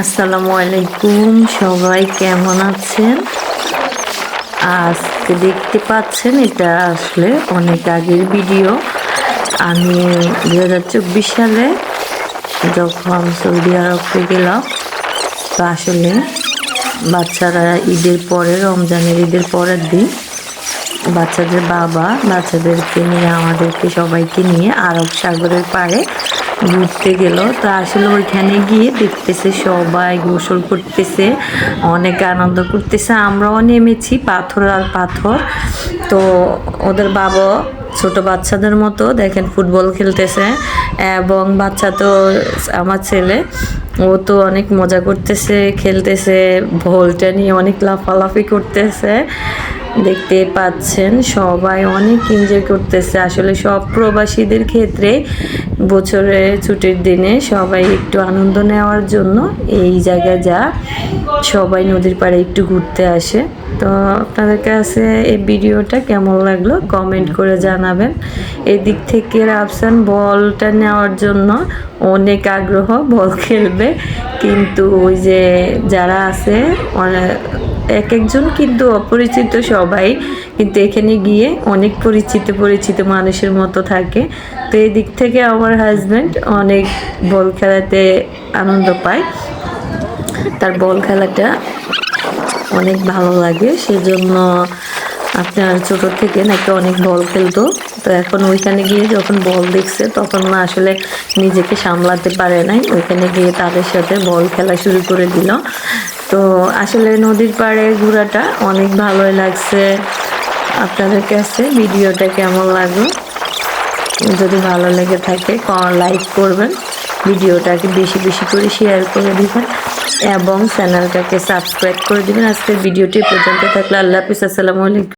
আসসালামু আলাইকুম, সবাই কেমন আছেন? আজকে দেখতে পাচ্ছেন এটা আসলে অনেক আগের ভিডিও। আমি 2024 সালে যখন সৌদি আরবে গেলাম, তো আসলে বাচ্চারা ঈদের পরে, রমজানের ঈদের পরের দিন বাচ্চাদের বাবা বাচ্চাদেরকে নিয়ে, আমাদেরকে সবাইকে নিয়ে আরব সাগরের পাড়ে ঘুরতে গেল। তো আসলে ওইখানে গিয়ে দেখতেছে সবাই গোসল করতেছে, অনেক আনন্দ করতেছে। আমরাও নেমেছি, পাথর আর পাথর। তো ওদের বাবা ছোট বাচ্চাদের মতো দেখেন ফুটবল খেলতেছে, এবং বাচ্চা তো আমার ছেলে, ও তো অনেক মজা করতেছে, খেলতেছে, ভোলটা নিয়ে অনেক লাফালাফি করতেছে। দেখতে পাচ্ছেন সবাই অনেক এনজয় করতেছে। আসলে সব প্রবাসীদের ক্ষেত্রে বছরে ছুটির দিনে সবাই একটু আনন্দ নেওয়ার জন্য এই জায়গায় সবাই নদীর পাড়ে একটু ঘুরতে আসে। তো আপনাদের কাছে এই ভিডিওটা কেমন লাগলো কমেন্ট করে জানাবেন। এদিক থেকে রাফসান বলটা নেওয়ার জন্য অনেক আগ্রহ, বল খেলবে, কিন্তু ওই যে যারা আছে এক একজন কিন্তু অপরিচিত সবাই, কিন্তু এখানে গিয়ে অনেক পরিচিত মানুষের মতো থাকে। তো এই দিক থেকে আমার হাজব্যান্ড অনেক বল খেলাতে আনন্দ পায়, তার বল খেলাটা অনেক ভালো লাগে। সেজন্য আপনার ছোট থেকে নাকি অনেক বল খেলতো। তো এখন ওইখানে গিয়ে যখন বল দেখছে তখন না আসলে নিজেকে সামলাতে পারে নাই, ওইখানে গিয়ে তাদের সাথে বল খেলা শুরু করে দিল। তো আসলে নদীর পাড়ে ঘোরাটা অনেক ভালোই লাগছে। আপনাদের কাছে ভিডিওটা কেমন লাগলো? যদি ভালো লেগে থাকে লাইক করবেন, ভিডিওটাকে বেশি বেশি করে শেয়ার করে দিবেন, এবং চ্যানেলটাকে সাবস্ক্রাইব করে দিবেন। আজকের ভিডিওটি পর্যন্ত থাকলে আল্লাহ হাফিজ, আসসালামু আলাইকুম।